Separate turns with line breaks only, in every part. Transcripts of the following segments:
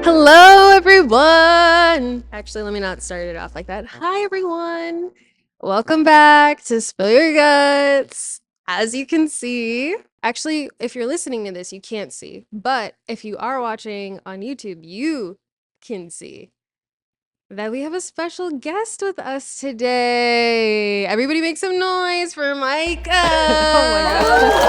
Hello, everyone. Actually, let me not start it off like that. Hi, everyone. Welcome back to Spill Your Guts. As you can see, actually, if you're listening to this, you can't see. But if you are watching on YouTube, you can see that we have a special guest with us today. Everybody make some noise for Mycah.
Oh my god.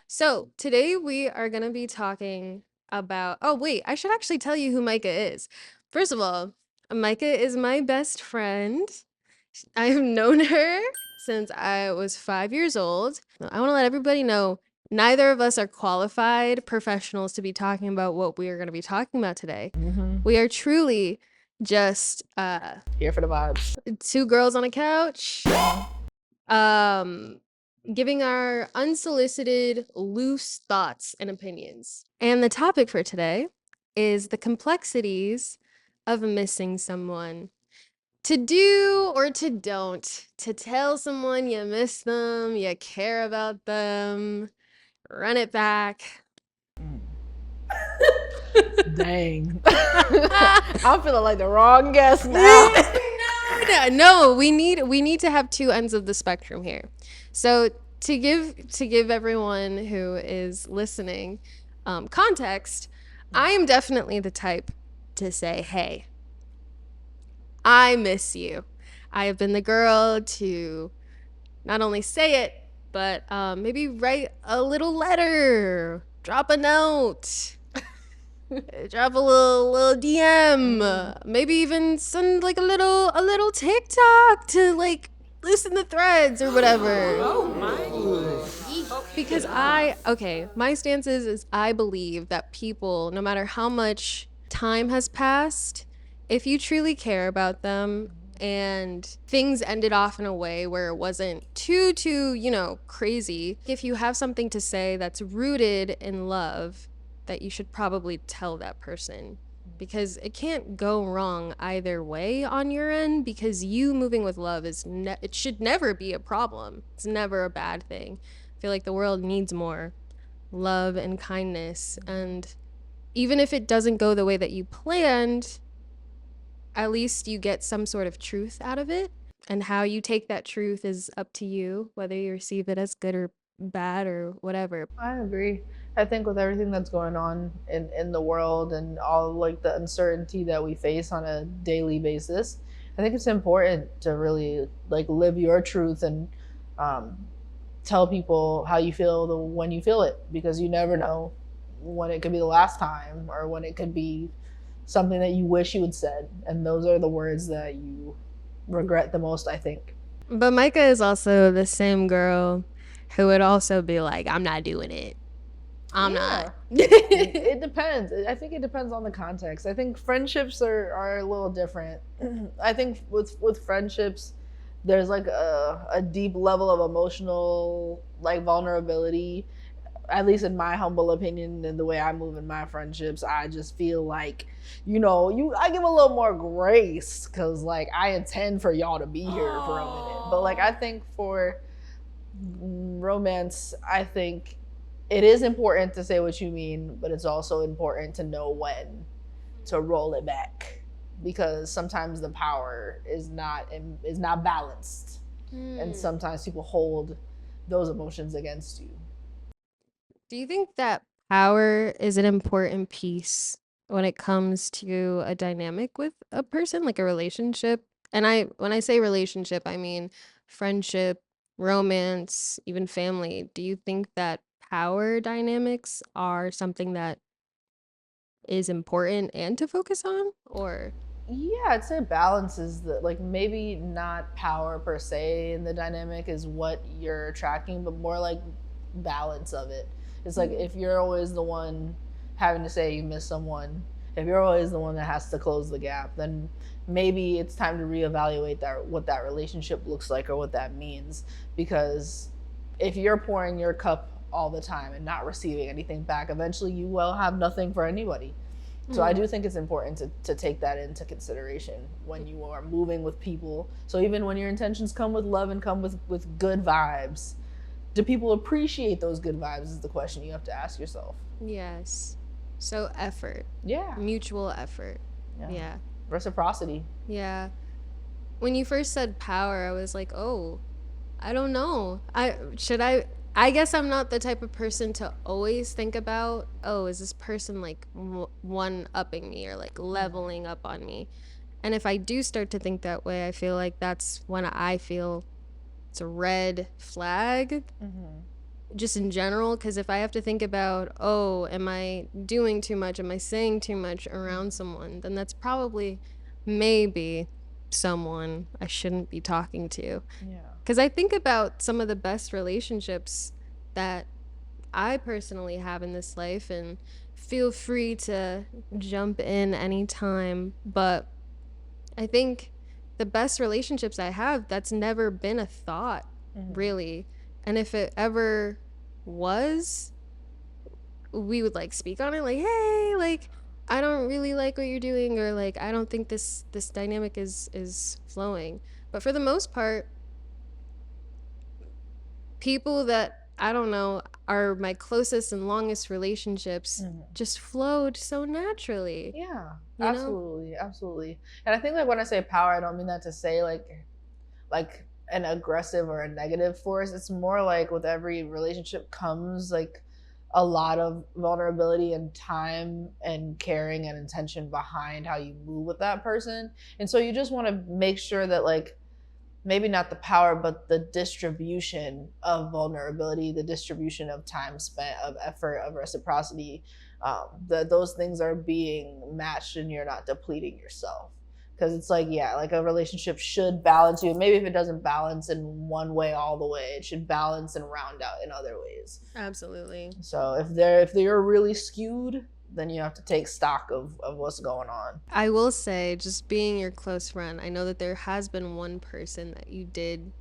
So today we are going to be talking about, oh wait, I should actually tell you who Mycah is. First of all, Mycah is my best friend. I have known her since I was 5 years old. I want to let everybody know neither of us are qualified professionals to be talking about what we are going to be talking about today. We are truly just
Here for the vibes.
two girls on a couch. Giving our unsolicited, loose thoughts and opinions. And the topic for today is the complexities of missing someone. To do or to don't, to tell someone you miss them, you care about them, run it back.
Dang. I'm feeling like the wrong guest now.
No, we need to have two ends of the spectrum here. So to give everyone who is listening context, I am definitely the type to say, "Hey, I miss you." I have been the girl to not only say it, but maybe write a little letter, drop a note. Drop a little DM, maybe even send like a little TikTok to like loosen the threads or whatever. Because my stance is I believe that people, no matter how much time has passed, if you truly care about them and things ended off in a way where it wasn't too, crazy, if you have something to say that's rooted in love, that you should probably tell that person, because it can't go wrong either way on your end, because you moving with love it should never be a problem. It's never a bad thing. I feel like the world needs more love and kindness, and even if it doesn't go the way that you planned, at least you get some sort of truth out of it. And how you take that truth is up to you, whether you receive it as good or bad or whatever.
I agree. I think with everything that's going on in the world and all like the uncertainty that we face on a daily basis, I think it's important to really like live your truth and um, tell people how you feel when you feel it, because you never know when it could be the last time or when it could be something that you wish you had said, and those are the words that you regret the most, I think.
But Mycah is also the same girl who would also be like, I'm not doing it. I'm not.
It depends. I think it depends on the context. I think friendships are a little different. I think with friendships, there's like a deep level of emotional like vulnerability. At least in my humble opinion and the way I move in my friendships, I just feel like, I give a little more grace because like I intend for y'all to be here for a minute. But like I think for romance, I think it is important to say what you mean, but it's also important to know when to roll it back, because sometimes the power is not balanced, and sometimes people hold those emotions against you.
Do you think that power is an important piece when it comes to a dynamic with a person, like a relationship? And when I say relationship, I mean friendship, romance, even family. Do you think that power dynamics are something that is important and to focus on? Or
Yeah, I'd say balance is the like maybe not power per se in the dynamic is what you're tracking, but more like balance of it. It's like if you're always the one having to say you miss someone, if you're always the one that has to close the gap, then maybe it's time to reevaluate that what that relationship looks like or what that means. Because if you're pouring your cup all the time and not receiving anything back, eventually you will have nothing for anybody. So I do think it's important to take that into consideration when you are moving with people. So even when your intentions come with love and come with good vibes, do people appreciate those good vibes is the question you have to ask yourself.
Yes. So effort.
Yeah.
Mutual effort.
Yeah.
Yeah.
Reciprocity.
Yeah. When you first said power, I was like, "Oh, I don't know. I guess I'm not the type of person to always think about, oh, is this person like one upping me or like leveling up on me? And if I do start to think that way, I feel like that's when I feel it's a red flag, just in general. Because if I have to think about, oh, am I doing too much? Am I saying too much around someone? Then that's probably maybe someone I shouldn't be talking to.
Yeah.
Because I think about some of the best relationships that I personally have in this life, and feel free to jump in anytime. But I think the best relationships I have, that's never been a thought, really. And if it ever was, we would like speak on it, like, hey, like, I don't really like what you're doing, or like, I don't think this dynamic is flowing. But for the most part, people that I don't know are my closest and longest relationships just flowed so naturally.
Yeah,
You know?
absolutely, absolutely. And I think like when I say power, I don't mean that to say like an aggressive or a negative force. It's more like with every relationship comes like a lot of vulnerability and time and caring and intention behind how you move with that person. And so you just want to make sure that like maybe not the power, but the distribution of vulnerability, the distribution of time spent, of effort, of reciprocity, that those things are being matched and you're not depleting yourself. Because it's like, yeah, like a relationship should balance you. Maybe if it doesn't balance in one way all the way, it should balance and round out in other ways.
Absolutely.
So if they're really skewed, then you have to take stock of what's going on.
I will say, just being your close friend, I know that there has been one person that you did,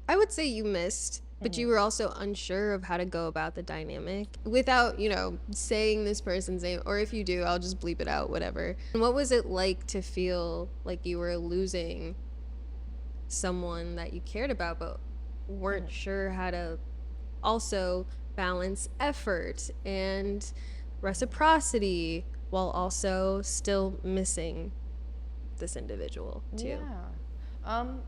I would say you missed, but you were also unsure of how to go about the dynamic without, saying this person's name. Or if you do, I'll just bleep it out, whatever. And what was it like to feel like you were losing someone that you cared about, but weren't sure how to also balance effort and reciprocity while also still missing this individual too?
Yeah.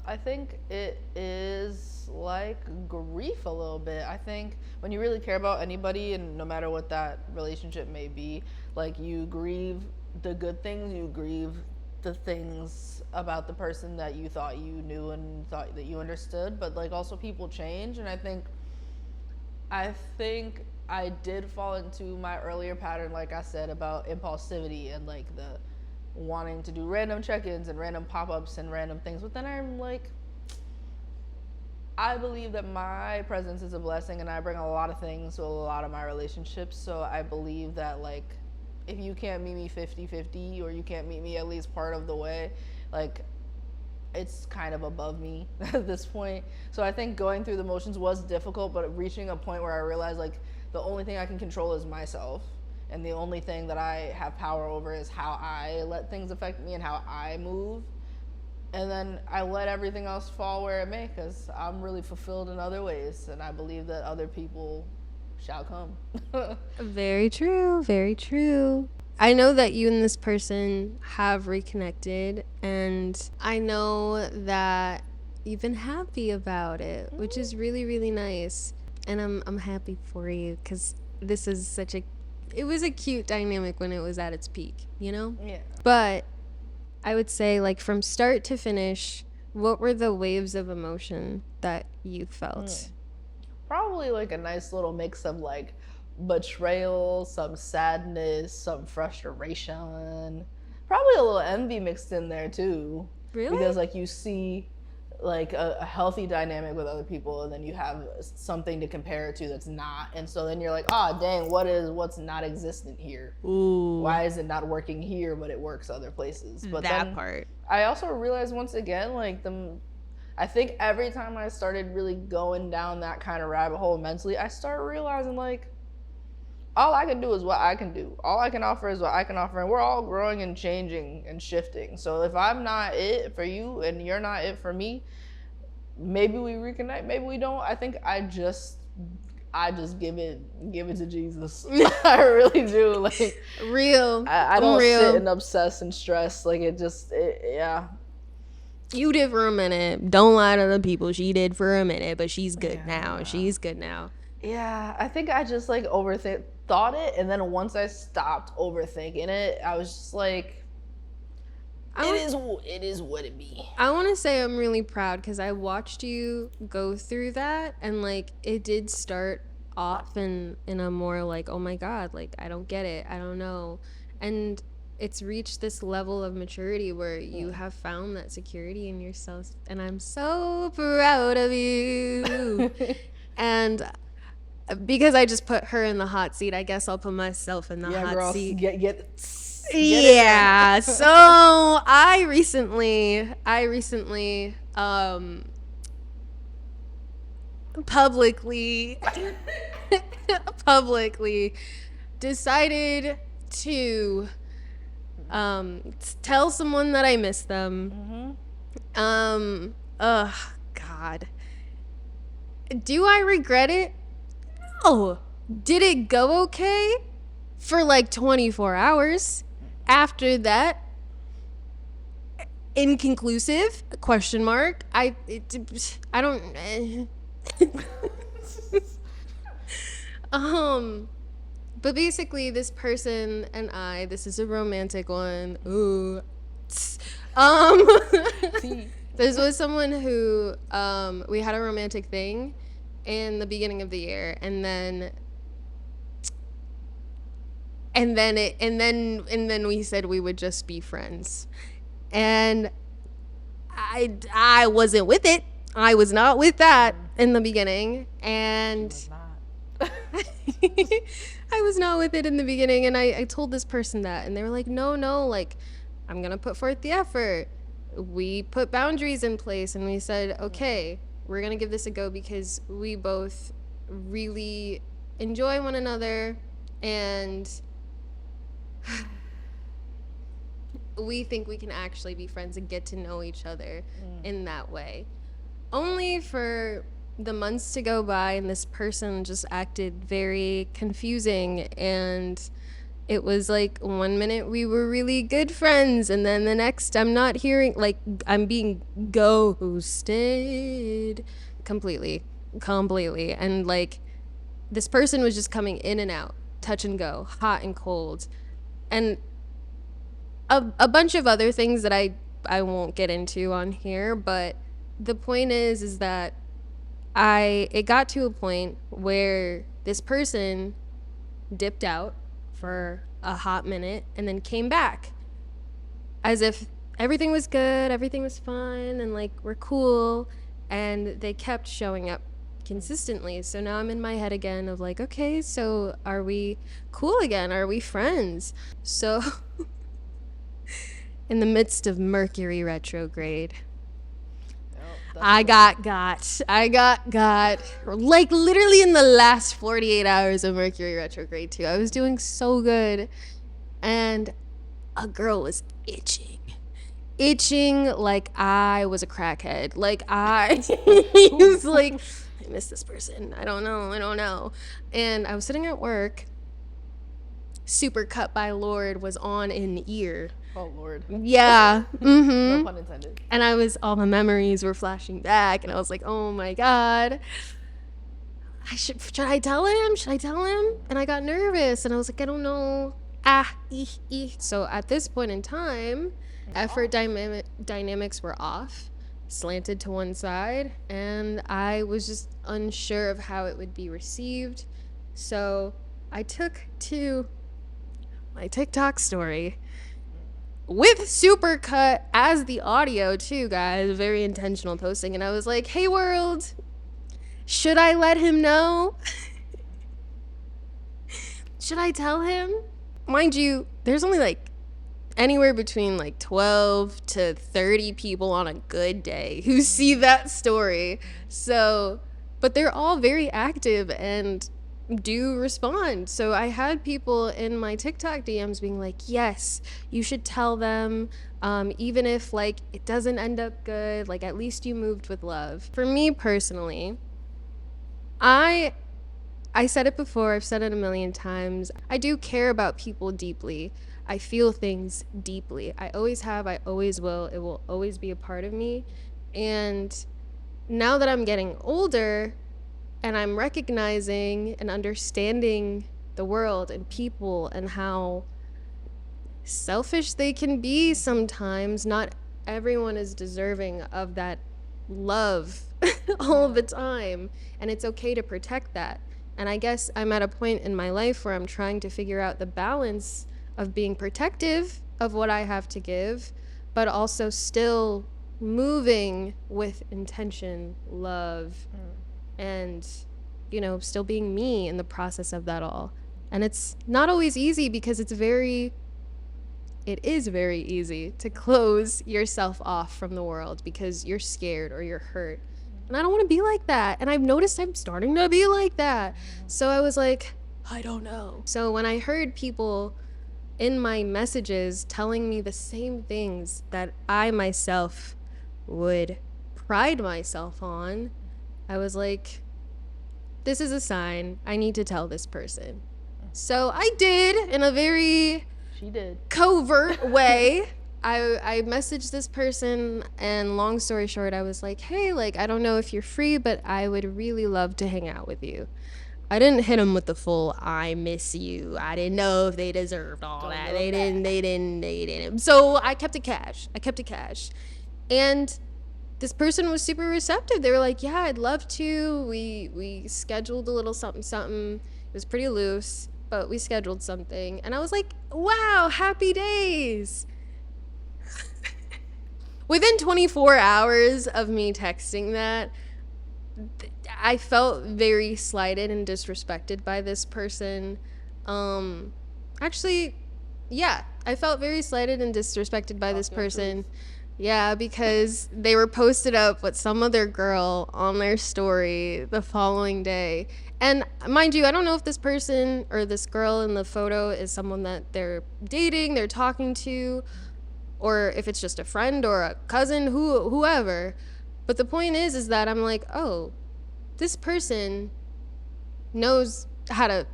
I think it is like grief a little bit. I think when you really care about anybody, and no matter what that relationship may be, like you grieve the good things, you grieve the things about the person that you thought you knew and thought that you understood, but like also people change. And I think I did fall into my earlier pattern, like I said, about impulsivity and like the wanting to do random check-ins and random pop-ups and random things. But then I'm like, I believe that my presence is a blessing and I bring a lot of things to a lot of my relationships. So I believe that like if you can't meet me 50-50 or you can't meet me at least part of the way, like it's kind of above me at this point. So I think going through the motions was difficult, but reaching a point where I realized like the only thing I can control is myself. And the only thing that I have power over is how I let things affect me and how I move. And then I let everything else fall where it may, because I'm really fulfilled in other ways. And I believe that other people shall come.
Very true, very true. I know that you and this person have reconnected, and I know that you've been happy about it, which is really, really nice. And I'm happy for you, because this is it was a cute dynamic when it was at its peak, you know?
Yeah.
But I would say, like, from start to finish, what were the waves of emotion that you felt?
Probably like a nice little mix of like betrayal, some sadness, some frustration, probably a little envy mixed in there too.
Really?
Because like you see like a healthy dynamic with other people and then you have something to compare it to that's not, and so then you're like, ah, dang, what's not existent here?
Ooh.
Why is it not working here but it works other places? But
that
then
part.
I also realized once again, like I think every time I started really going down that kind of rabbit hole mentally, I start realizing like, all I can do is what I can do. All I can offer is what I can offer, and we're all growing and changing and shifting. So if I'm not it for you and you're not it for me, maybe we reconnect, maybe we don't. I think I just give it to Jesus. I really do. Like
Real.
I don't sit and obsess and stress. Like yeah.
You did for a minute. Don't lie to the people. She did for a minute, but she's good now. She's good now.
Yeah, I think I just like thought it, and then once I stopped overthinking it, I was just like, it is what it be.
I want to say I'm really proud because I watched you go through that, and like it did start off in a more like, oh my God, like I don't get it, I don't know, and it's reached this level of maturity where you have found that security in yourself, and I'm so proud of you. And because I just put her in the hot seat, I guess I'll put myself in the hot seat. Yeah. So I recently publicly decided to tell someone that I miss them. God. Do I regret it? No. Did it go okay? For like 24 hours. After that, inconclusive? Question mark. I don't. But basically, this person and I. This is a romantic one. Ooh. This was someone who we had a romantic thing in the beginning of the year, and then we said we would just be friends, and I wasn't with it. I was not with that in the beginning, and I was not with it in the beginning, and I told this person that, and they were like, no, like I'm gonna put forth the effort. We put boundaries in place, and we said, okay, we're gonna give this a go because we both really enjoy one another, and we think we can actually be friends and get to know each other in that way. Only for the months to go by, and this person just acted very confusing, and it was like 1 minute we were really good friends, and then the next I'm not hearing, like I'm being ghosted completely, and like this person was just coming in and out, touch and go, hot and cold, and a bunch of other things that I won't get into on here, but the point is that it got to a point where this person dipped out for a hot minute and then came back as if everything was good, everything was fine, and like we're cool, and they kept showing up consistently. So now I'm in my head again of like, okay, so are we cool again? Are we friends? So in the midst of Mercury retrograde, I got like literally in the last 48 hours of Mercury retrograde too. I was doing so good, and a girl was itching like I was a crackhead. Like he was like, I miss this person. I don't know. And I was sitting at work. Super Cut by Lord was on in ear.
Oh Lord.
Yeah.
No pun intended.
And all the memories were flashing back, and I was like, oh my God. Should I tell him? And I got nervous, and I was like, I don't know. So at this point in time, effort dynamics were off, slanted to one side, and I was just unsure of how it would be received. So I took to my TikTok story with Supercut as the audio too, guys. Very intentional posting. And I was like, hey world, should I let him know? Should I tell him? Mind you, there's only like anywhere between like 12 to 30 people on a good day who see that story. So, but they're all very active, and do respond. So I had people in my TikTok DMs being like, yes, you should tell them, even if like it doesn't end up good, like at least you moved with love. For me personally, I I said it before, I've said it a million times. I do care about people deeply. I feel things deeply. I always have, I always will. It will always be a part of me. And now that I'm getting older and I'm recognizing and understanding the world and people and how selfish they can be sometimes, not everyone is deserving of that love all the time. And it's okay to protect that. And I guess I'm at a point in my life where I'm trying to figure out the balance of being protective of what I have to give, but also still moving with intention, love, and, you know, still being me in the process of that all. And it's not always easy because it is very easy to close yourself off from the world because you're scared or you're hurt. And I don't want to be like that. And I've noticed I'm starting to be like that. So I was like, I don't know. So when I heard people in my messages telling me the same things that I myself would pride myself on, I was like, this is a sign. I need to tell this person. So I did in a very
She did.
covert way. I messaged this person, and long story short, I was like, hey, like, I don't know if you're free, but I would really love to hang out with you. I didn't hit them with the full I miss you. I didn't know if they deserved all that. They didn't. So I kept it cash. And this person was super receptive. They were like, yeah, I'd love to. We scheduled a little something something. It was pretty loose, but we scheduled something. And I was like, wow, happy days. Within 24 hours of me texting that, I felt very slighted and disrespected by this person. Actually, yeah, I felt very slighted and disrespected by this person. Yeah, because they were posted up with some other girl on their story the following day. And mind you, I don't know if this person or this girl in the photo is someone that they're dating, they're talking to, or if it's just a friend or a cousin, whoever. But the point is that I'm like, oh, this person knows how to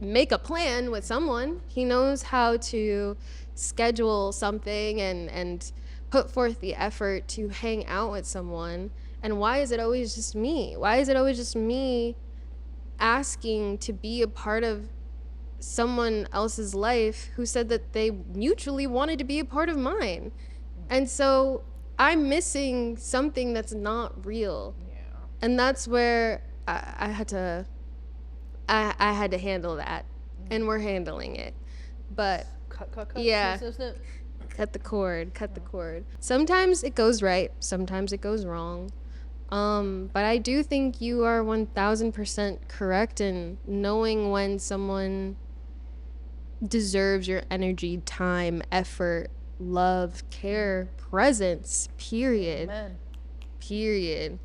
make a plan with someone. He knows how to schedule something and put forth the effort to hang out with someone. And why is it always just me? Why is it always just me asking to be a part of someone else's life who said that they mutually wanted to be a part of mine? And so I'm missing something that's not real.
Yeah.
And that's where I had to handle that, and we're handling it. But
Cut.
yeah,
Snip.
cut the cord. Sometimes it goes right, sometimes it goes wrong. But I do think you are 1000% correct in knowing when someone deserves your energy, time, effort, love, care, presence, period.
Amen.
Period.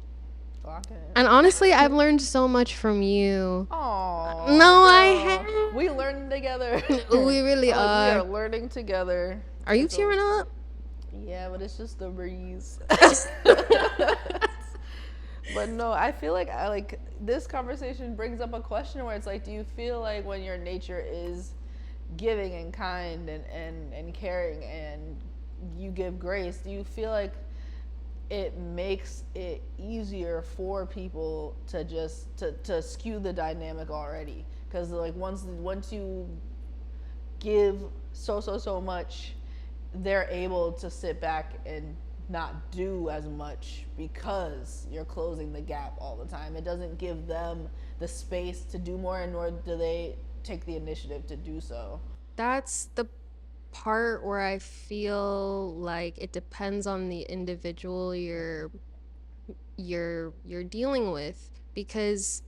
Lock it.
And honestly, I've learned so much from you.
Aww.
No, I haven't.
We learning together.
We really
We
are.
are learning together.
Are you
So-
tearing up?
Yeah, but it's just the breeze. But no, I feel like this conversation brings up a question where it's like, do you feel like when your nature is giving and kind and caring and you give grace, do you feel like it makes it easier for people to just to skew the dynamic already? Because like once you give so much, they're able to sit back and not do as much because you're closing the gap all the time. It doesn't give them the space to do more, and nor do they take the initiative to do so.
That's the part where I feel like it depends on the individual you're dealing with, because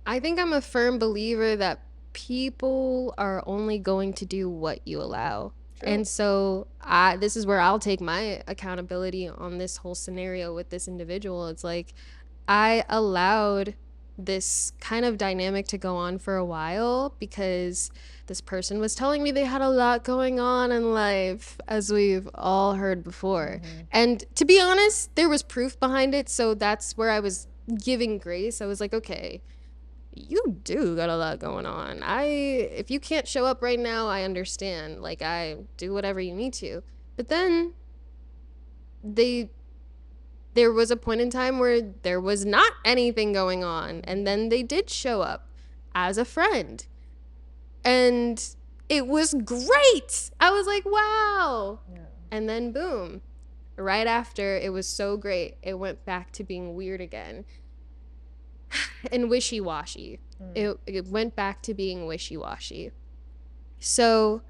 I think I'm a firm believer that people are only going to do what you allow.
True.
And so this is where I'll take my accountability on this whole scenario with this individual. It's like I allowed this kind of dynamic to go on for a while because this person was telling me they had a lot going on in life, as we've all heard before. And to be honest, there was proof behind it. So that's where I was giving grace. I was like, okay, you do got a lot going on. If you can't show up right now, I understand. Like, I do whatever you need to. But then there was a point in time where there was not anything going on, and then they did show up as a friend, and it was great. I was like, wow. Yeah. And then boom, right after it was so great, it went back to being weird again and wishy-washy. It went back to being wishy-washy. So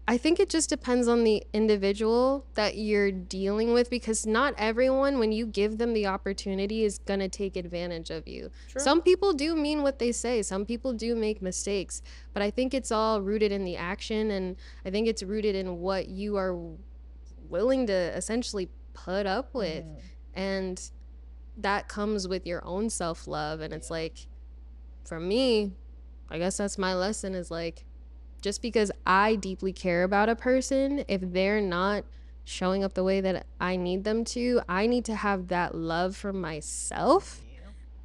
I think it just depends on the individual that you're dealing with, because not everyone, when you give them the opportunity, is going to take advantage of you. True. Some people do mean what they say. Some people do make mistakes. But I think it's all rooted in the action, and I think it's rooted in what you are willing to essentially put up with. And that comes with your own self-love. And it's like, for me, I guess that's my lesson, is like, just because I deeply care about a person, if they're not showing up the way that I need them to, I need to have that love for myself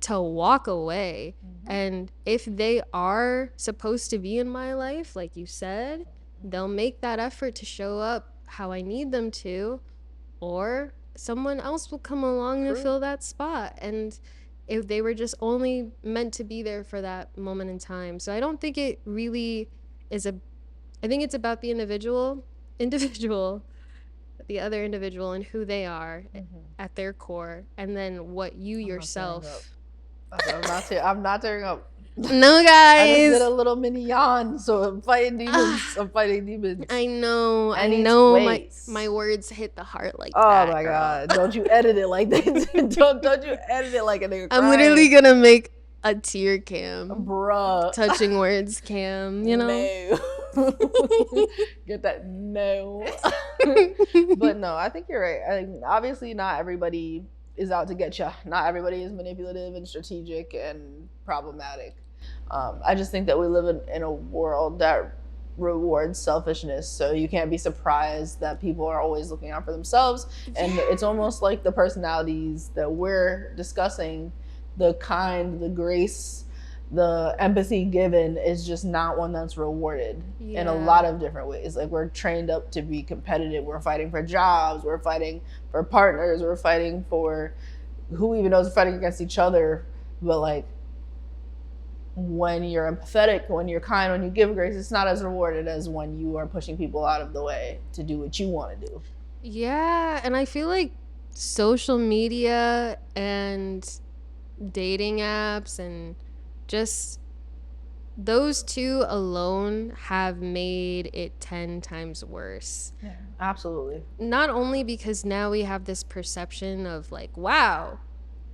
to walk away. And if they are supposed to be in my life, like you said, they'll make that effort to show up how I need them to, or someone else will come along to fill that spot. And if they were just only meant to be there for that moment in time. So I don't think it really is I think it's about the individual, the other individual, and who they are at their core, and then what you yourself.
I'm not tearing up.
No, guys.
I just did a little mini yawn, so I'm fighting demons. I'm fighting demons.
I know. And I know my words hit the heart like that.
Oh my God! Don't you edit it like that? don't you edit it like a nigga crying.
I'm literally gonna make a tear cam,
bruh.
Touching words cam. You know.
No. Get that? No. But no, I think you're right. Obviously, not everybody is out to get you. Not everybody is manipulative and strategic and problematic. I just think that we live in a world that rewards selfishness, so you can't be surprised that people are always looking out for themselves. And it's almost like the personalities that we're discussing, the kind, the grace, the empathy given, is just not one that's rewarded in a lot of different ways. Like, we're trained up to be competitive. We're fighting for jobs. We're fighting for partners. We're fighting for, who even knows, we're fighting against each other. But like, when you're empathetic, when you're kind, when you give grace, it's not as rewarded as when you are pushing people out of the way to do what you want to do.
Yeah, and I feel like social media and dating apps and just those two alone have made it 10 times worse.
Yeah, absolutely.
Not only because now we have this perception of like, wow,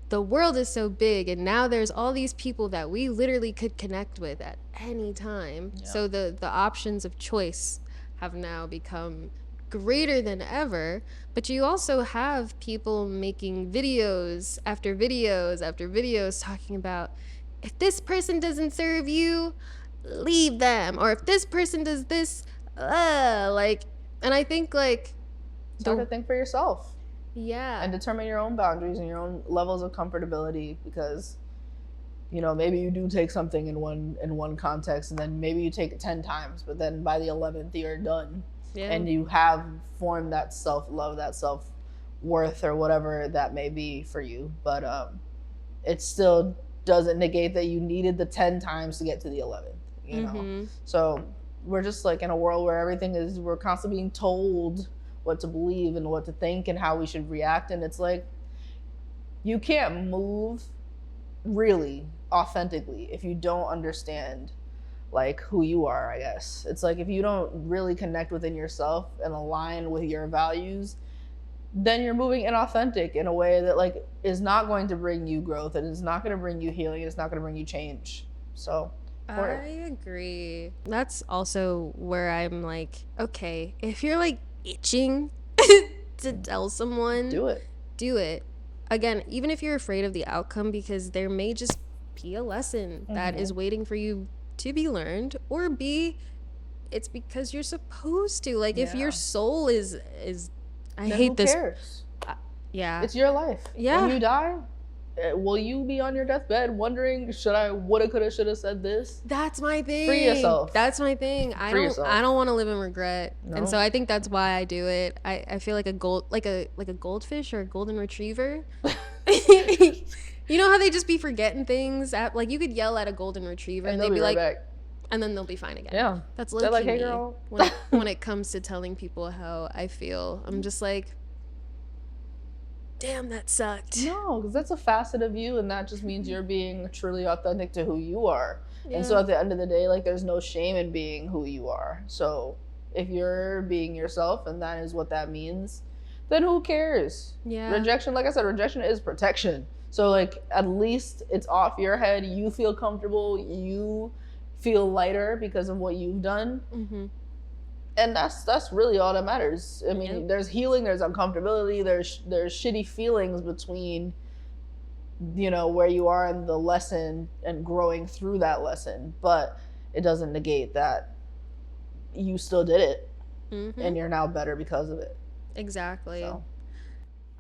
the world is so big, and now there's all these people that we literally could connect with at any time. Yep. So the options of choice have now become greater than ever. But you also have people making videos after videos after videos talking about, if this person doesn't serve you, leave them. Or if this person does this, like, and I think like,
start to think for yourself.
Yeah.
And determine your own boundaries and your own levels of comfortability, because, you know, maybe you do take something in one context, and then maybe you take it 10 times, but then by the 11th you're done. Yeah. And you have formed that self-love, that self-worth, or whatever that may be for you. But it still doesn't negate that you needed the 10 times to get to the 11th, you know? So we're just like in a world where we're constantly being told what to believe and what to think and how we should react. And it's like, you can't move really authentically if you don't understand like who you are, I guess. It's like, if you don't really connect within yourself and align with your values, then you're moving inauthentic in a way that like is not going to bring you growth, and it's not going to bring you healing, it's not going to bring you change. So
I agree. That's also where I'm like, okay, if you're like itching to tell someone,
do it.
Again, even if you're afraid of the outcome, because there may just be a lesson that is waiting for you to be learned, or B, it's because you're supposed to. Like, if your soul is I
then
hate
who
this.
cares?
Yeah.
It's your life.
Yeah.
When you die, will you be on your deathbed wondering, should I, woulda, coulda, shoulda said this?
That's my thing.
Free yourself.
That's my thing.
Free yourself.
I don't want to live in regret.
No.
And so I think that's why I do it. I feel like a goldfish or a golden retriever. You know how they just be forgetting things? Like, you could yell at a golden retriever and they'd be
right
like,
back.
And then they'll be fine again.
Yeah.
That's
They're like,
low-key
hey,
me
girl.
when it comes to telling people how I feel. I'm just like, damn, that sucked.
No, because that's a facet of you, and that just means you're being truly authentic to who you are.
Yeah.
And so at the end of the day, like, there's no shame in being who you are. So if you're being yourself and that is what that means, then who cares?
Yeah.
Rejection, like I said, rejection is protection. So, like, at least it's off your head. You feel comfortable. You feel lighter because of what you've done.
Mm-hmm.
And that's really all that matters. I mean, there's healing, there's uncomfortability, there's shitty feelings between, you know, where you are in the lesson and growing through that lesson. But it doesn't negate that you still did it, and you're now better because of it.
Exactly.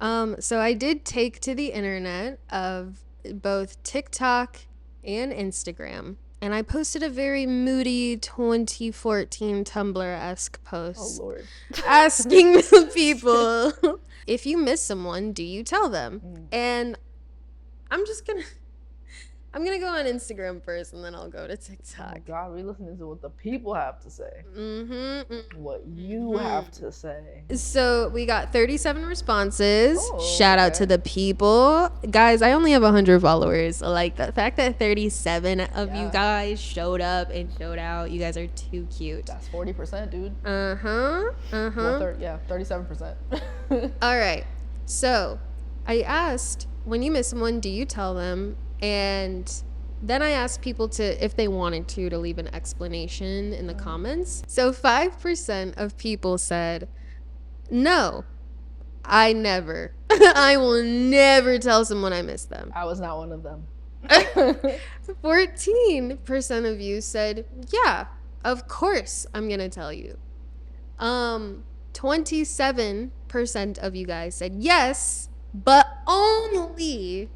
So I did take to the internet of both TikTok and Instagram, and I posted a very moody 2014 Tumblr-esque post.
Oh, Lord.
Asking the people, if you miss someone, do you tell them? And I'm gonna go on Instagram first, and then I'll go to TikTok.
Oh my God, we listening to what the people have to say. What you have to say.
So we got 37 responses. Shout out to the people, guys. I only have 100 followers. Like, the fact that 37 of you guys showed up and showed out. You guys are too cute.
That's 40%, dude.
Well,
37%.
All right. So I asked, when you miss someone, do you tell them? And then I asked people if they wanted to leave an explanation in the comments. So 5% of people said, no, I never. I will never tell someone I miss them.
I was not one of them.
14% of you said, yeah, of course I'm going to tell you. 27% of you guys said yes, but only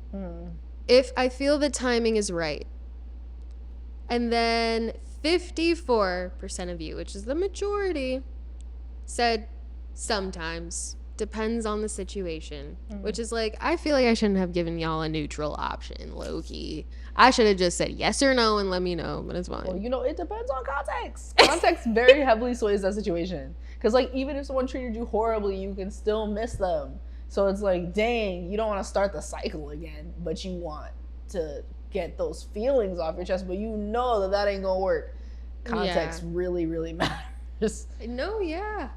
if I feel the timing is right. And then 54% of you, which is the majority, said sometimes. Depends on the situation. Which is like, I feel like I shouldn't have given y'all a neutral option, low-key. I should have just said yes or no and let me know, but it's fine.
Well, you know, it depends on context. Context very heavily sways that situation. Because, like, even if someone treated you horribly, you can still miss them. So it's like, dang, you don't want to start the cycle again, but you want to get those feelings off your chest, but you know that ain't gonna work. Context really, really matters.
No, yeah.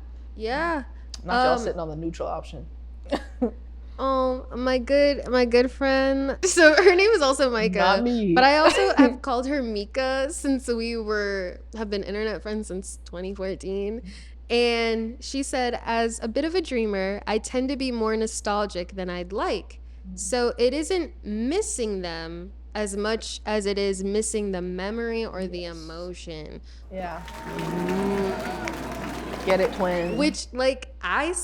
Not y'all sitting on the neutral option.
Oh, my good friend. So her name is also Mycah.
Not me.
But I also have called her Mycah since we have been internet friends since 2014. And she said, as a bit of a dreamer, I tend to be more nostalgic than I'd like. So it isn't missing them as much as it is missing the memory or the emotion.
Yeah. Get it, twins.
Which, like, I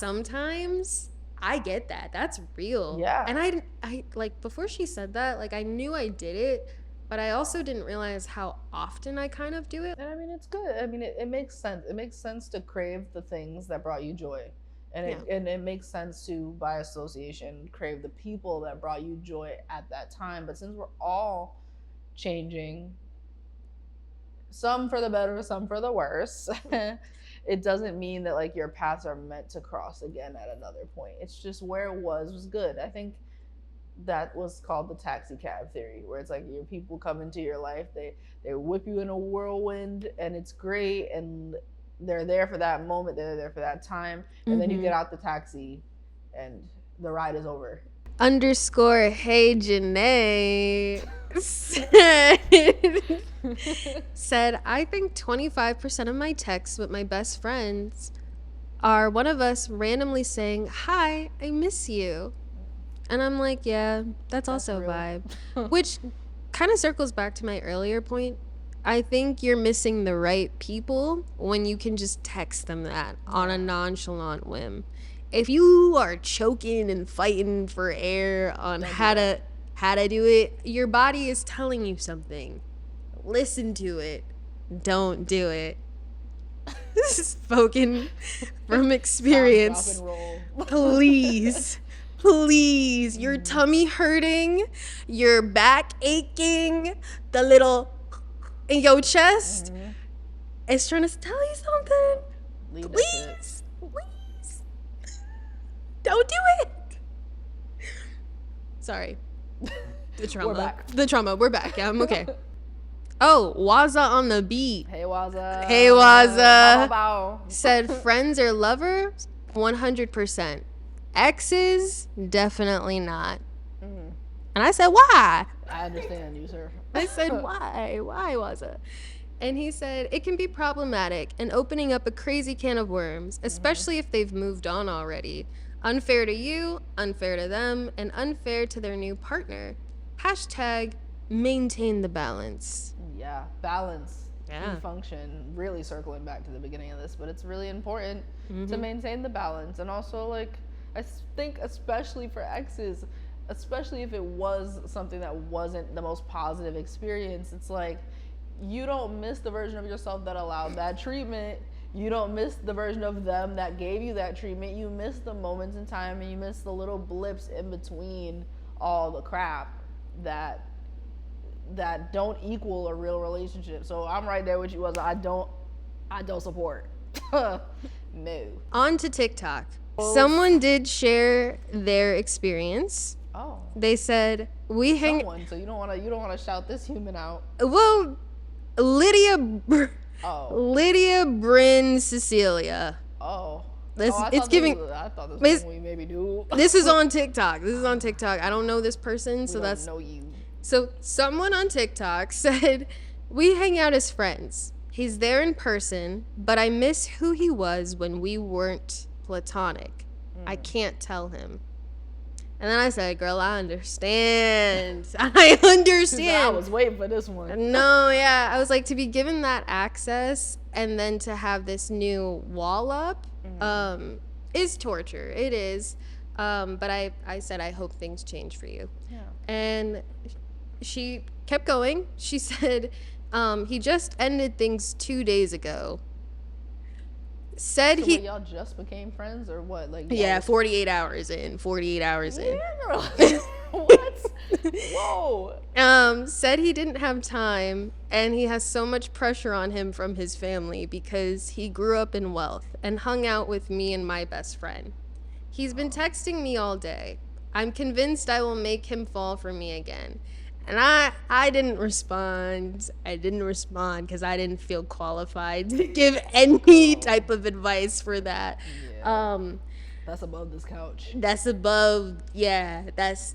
get that. That's real.
Yeah.
And I like, before she said that, like, I knew I did it, but I also didn't realize how often I kind of do it.
And I mean, it's good. I mean, it makes sense. It makes sense to crave the things that brought you joy. And it makes sense to, by association, crave the people that brought you joy at that time. But since we're all changing, some for the better, some for the worse, it doesn't mean that, like, your paths are meant to cross again at another point. It's just where it was good. I think that was called the taxi cab theory, where it's like your people come into your life, they whip you in a whirlwind, and it's great, and they're there for that moment, they're there for that time, and then you get out the taxi and the ride is over.
_ hey Janae said, I think 25% of my texts with my best friends are one of us randomly saying, hi, I miss you. And I'm like, yeah, that's also
real.
a vibe. Which, kind of circles back to my earlier point. I think you're missing the right people when you can just text them that on a nonchalant whim. If you are choking and fighting for air on how to do it, your body is telling you something. Listen to it. Don't do it. Spoken from experience.
Drop and roll.
Please. Please. Your tummy hurting, your back aching, the little in your chest is trying to tell you something.
Leave that shit.
Please. Don't do it. Sorry. The trauma.
We're back.
The trauma. We're back. Yeah, I'm okay. Oh, Waza on the beat.
Hey, Waza.
Hey, Waza.
Bow, bow, bow.
Said friends or lovers, 100%. Exes, definitely not. And I said, why?
I understand you, sir.
I said, why? Why, Waza? And he said, it can be problematic and opening up a crazy can of worms, especially if they've moved on already. Unfair to you, unfair to them, and unfair to their new partner. Hashtag maintain the balance.
Yeah, balance.
Yeah.
Key function. Really circling back to the beginning of this, but it's really important to maintain the balance. And also, like, I think especially for exes, especially if it was something that wasn't the most positive experience, it's like you don't miss the version of yourself that allowed that treatment. You don't miss the version of them that gave you that treatment. You miss the moments in time, and you miss the little blips in between all the crap that don't equal a real relationship. So I'm right there with you. I don't support. No.
On to TikTok. Someone did share their experience.
Oh.
They said we hang.
Someone. So you don't want to shout this human out.
Well, Lydia.
Oh.
Lydia Bryn Cecilia.
Oh.
It's giving.
I thought this was we maybe do.
This is on TikTok. I don't know this person, so
don't know you.
So someone on TikTok said, we hang out as friends. He's there in person, but I miss who he was when we weren't platonic. I can't tell him. And then I said, girl, I understand. I understand.
I was waiting for this one.
No, yeah. I was like, to be given that access and then to have this new wall up is torture. It is. But I said, I hope things change for you.
Yeah.
And she kept going. She said, he just ended things 2 days ago. Said
so
he.
Y'all just became friends or what? Like.
Yeah, 48 hours in. 48 hours in.
Yeah, what? Whoa.
Said he didn't have time and he has so much pressure on him from his family because he grew up in wealth and hung out with me and my best friend. He's been texting me all day. I'm convinced I will make him fall for me again. And I didn't respond. I didn't respond because I didn't feel qualified to give any type of advice for that.
Yeah. That's above this couch.
That's above, yeah, it is.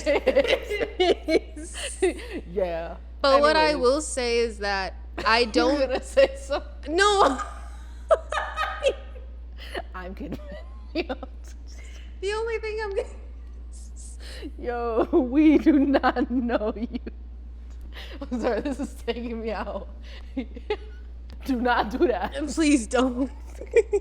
It is.
Yeah.
But what I will say is that I don't.
You're gonna say something?
No.
I'm kidding.
The only thing I'm gonna.
Yo, we do not know you. I'm sorry, this is taking me out. Do not do that.
Please don't.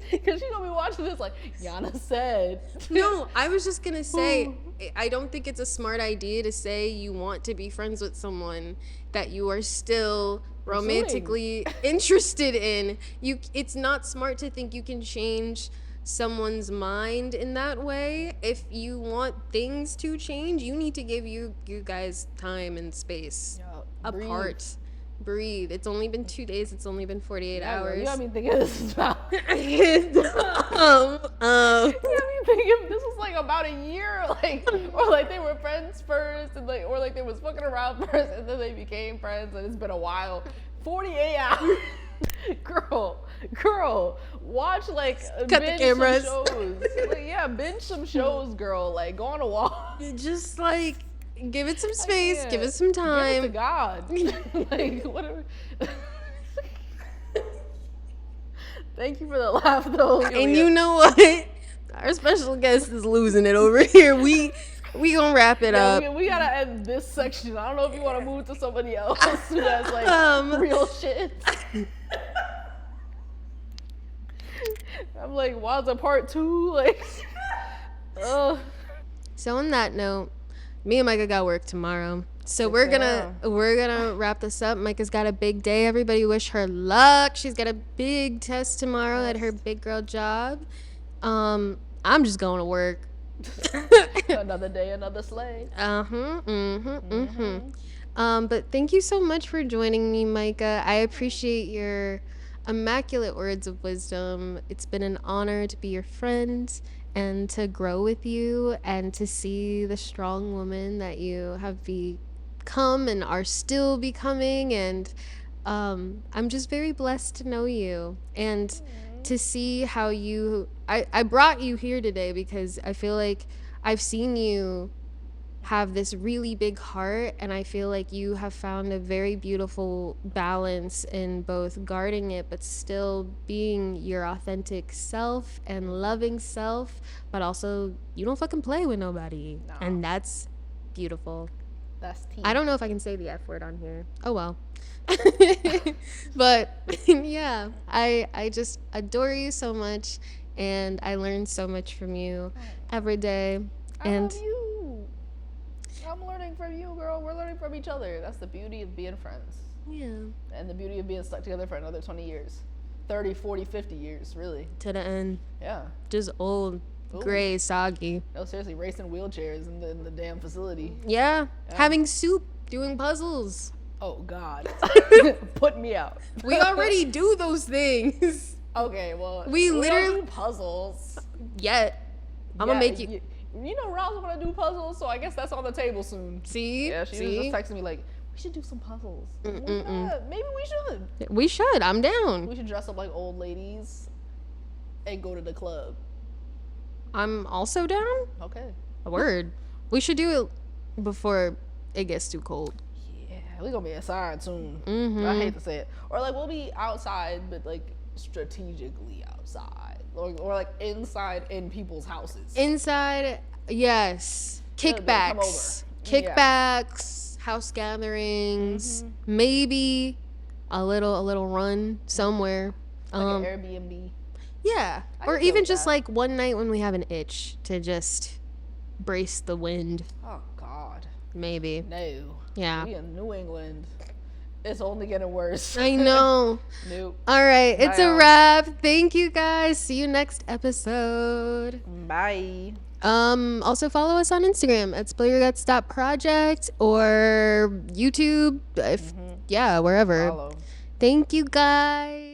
Because she's gonna be watching this like, Yana said.
No, I was just gonna say, I don't think it's a smart idea to say you want to be friends with someone that you are still romantically interested in. It's not smart to think you can change someone's mind in that way. If you want things to change, you need to give you guys time and space apart. Breathe. It's only been 2 days. It's only been 48 hours.
You got me thinking this is about.
You got
me thinking this was like about a year, like, or like they were friends first, and like, or like they was fucking around first, and then they became friends, and it's been a while. 48 hours. Girl, watch like
cut the cameras.
Some shows. Like, binge some shows, girl. Like, go on a walk.
Just like give it some space, give it some time.
Give it to God. Like, whatever. Thank you for the laugh, though.
And you know what? Our special guest is losing it over here. We gonna wrap it
Yeah,
up.
we gotta end this section. I don't know if you want to move to somebody else who has like real shit. I'm like, why's a part 2? Like, ugh.
So on that note, me and Mycah got work tomorrow. So
6
we're gonna wrap this up. Mycah's got a big day. Everybody wish her luck. She's got a big test tomorrow at her big girl job. I'm just going to work.
Another day, another sleigh.
But thank you so much for joining me, Mycah. I appreciate your immaculate words of wisdom. It's been an honor to be your friend and to grow with you and to see the strong woman that you have become and are still becoming. And I'm just very blessed to know you and to see how I brought you here today because I feel like I've seen you have this really big heart, and I feel like you have found a very beautiful balance in both guarding it but still being your authentic self and loving self, but also you don't fucking play with nobody.
No.
And that's beautiful.
That's tea.
I don't know if I can say the F word on here. Oh well. But yeah, I just adore you so much, and I learn so much from you every day.
I love you. I'm learning from you, girl. We're learning from each other. That's the beauty of being friends.
Yeah.
And the beauty of being stuck together for another 20 years. 30, 40, 50 years, really.
To the end.
Yeah.
Just old, gray, soggy.
No, seriously, racing wheelchairs in the damn facility.
Yeah. Having soup, doing puzzles.
Oh, God. Put me out.
We already do those things.
Okay, well,
We literally
don't do puzzles.
Yet. I'm gonna make you.
You know, Roz want to do puzzles, so I guess that's on the table soon.
See?
Yeah, she was just texting me like, we should do some puzzles. Maybe we should.
We should. I'm down.
We should dress up like old ladies and go to the club.
I'm also down.
Okay.
A word. We should do it before it gets too cold.
Yeah, we're gonna be inside soon. I hate to say it. Or like we'll be outside, but like strategically outside. Or like inside in people's houses.
Inside, yes. Kickbacks. Kickbacks, house gatherings, maybe a little run somewhere.
Like an Airbnb.
Yeah. Or even just like one night when we have an itch to just brace the wind.
Oh God.
Maybe.
No.
Yeah.
We in New England. It's only getting worse.
I know.
Nope.
All right. It's a wrap. Thank you guys. See you next episode.
Bye.
Also follow us on Instagram at spillyourguts.project or YouTube. If, yeah, wherever.
Follow.
Thank you guys.